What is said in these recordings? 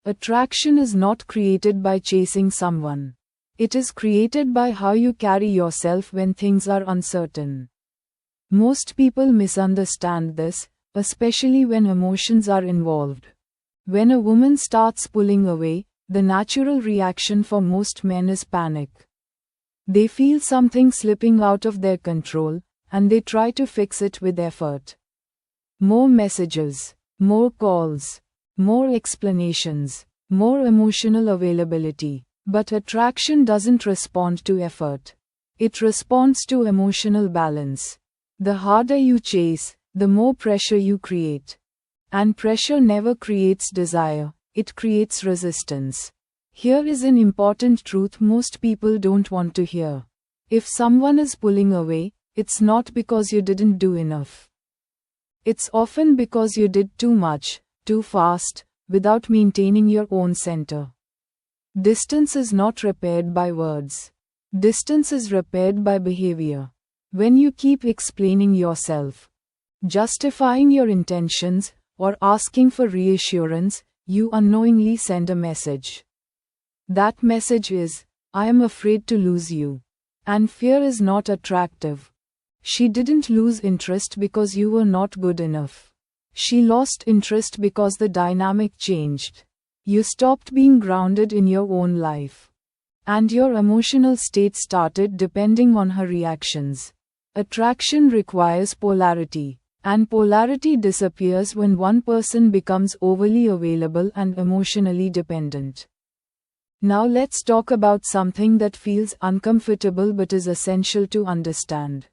Attraction is not created by chasing someone. It is created by how you carry yourself when things are uncertain. Most people misunderstand this, especially when emotions are involved. When a woman starts pulling away, the natural reaction for most men is panic. They feel something slipping out of their control, and they try to fix it with effort. More messages, more calls, more explanations, more emotional availability. But attraction doesn't respond to effort. It responds to emotional balance. The harder you chase, the more pressure you create. And pressure never creates desire, it creates resistance. Here is an important truth most people don't want to hear. If someone is pulling away, it's not because you didn't do enough. It's often because you did too much, too fast, without maintaining your own center. Distance is not repaired by words. Distance is repaired by behavior. When you keep explaining yourself, justifying your intentions, or asking for reassurance, you unknowingly send a message. That message is, I am afraid to lose you. And fear is not attractive. She didn't lose interest because you were not good enough. She lost interest because the dynamic changed. You stopped being grounded in your own life. And your emotional state started depending on her reactions. Attraction requires polarity, and polarity disappears when one person becomes overly available and emotionally dependent. Now let's talk about something that feels uncomfortable but is essential to understand.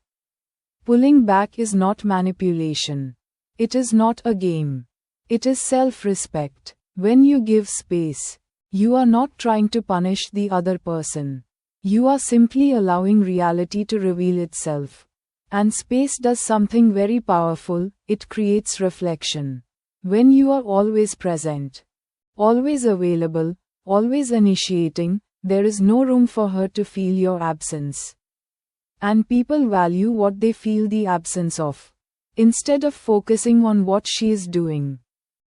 Pulling back is not manipulation. It is not a game. It is self-respect. When you give space, you are not trying to punish the other person. You are simply allowing reality to reveal itself. And space does something very powerful, it creates reflection. When you are always present, always available, always initiating, there is no room for her to feel your absence. And people value what they feel the absence of. Instead of focusing on what she is doing,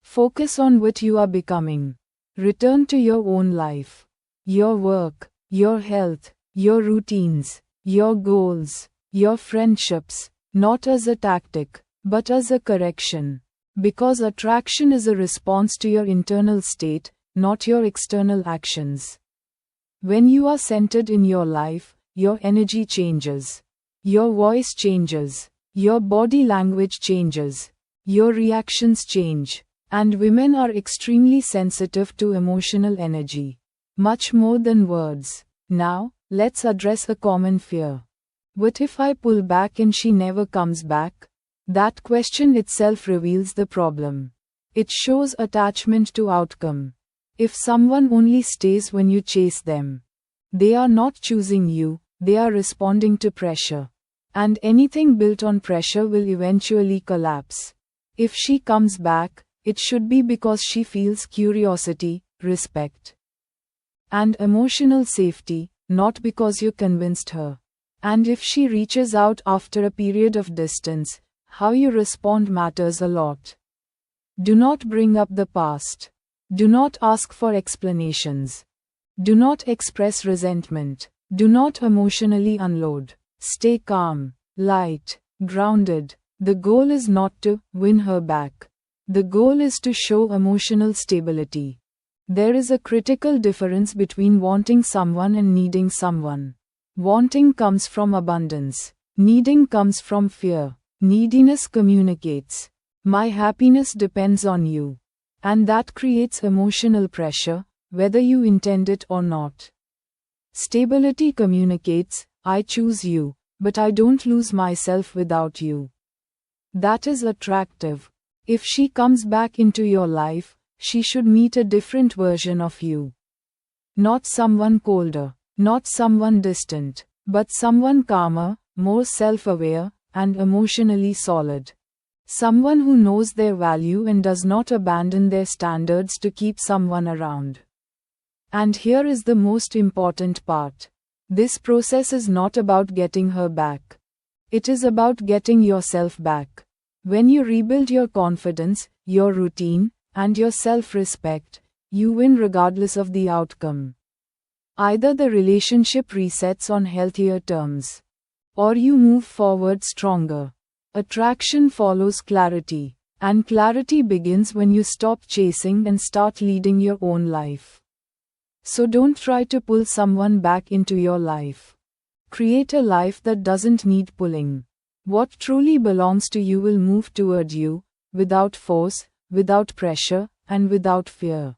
focus on what you are becoming. Return to your own life, your work, your health, your routines, your goals, your friendships, not as a tactic, but as a correction. Because attraction is a response to your internal state, not your external actions. When you are centered in your life, your energy changes. Your voice changes. Your body language changes. Your reactions change. And women are extremely sensitive to emotional energy. Much more than words. Now, let's address a common fear. What if I pull back and she never comes back? That question itself reveals the problem. It shows attachment to outcome. If someone only stays when you chase them, they are not choosing you, they are responding to pressure. And anything built on pressure will eventually collapse. If she comes back, it should be because she feels curiosity, respect, and emotional safety, not because you convinced her. And if she reaches out after a period of distance, how you respond matters a lot. Do not bring up the past. Do not ask for explanations. Do not express resentment. Do not emotionally unload. Stay calm, light, grounded. The goal is not to win her back. The goal is to show emotional stability. There is a critical difference between wanting someone and needing someone. Wanting comes from abundance. Needing comes from fear. Neediness communicates, my happiness depends on you. And that creates emotional pressure, whether you intend it or not. Stability communicates, I choose you, but I don't lose myself without you. That is attractive. If she comes back into your life, she should meet a different version of you. Not someone colder, not someone distant, but someone calmer, more self-aware, and emotionally solid. Someone who knows their value and does not abandon their standards to keep someone around. And here is the most important part. This process is not about getting her back. It is about getting yourself back. When you rebuild your confidence, your routine, and your self-respect, You win regardless of the outcome. Either the relationship resets on healthier terms, or you move forward stronger. Attraction follows clarity, and clarity begins when you stop chasing and start leading your own life. So don't try to pull someone back into your life. Create a life that doesn't need pulling. What truly belongs to you will move toward you, without force, without pressure, and without fear.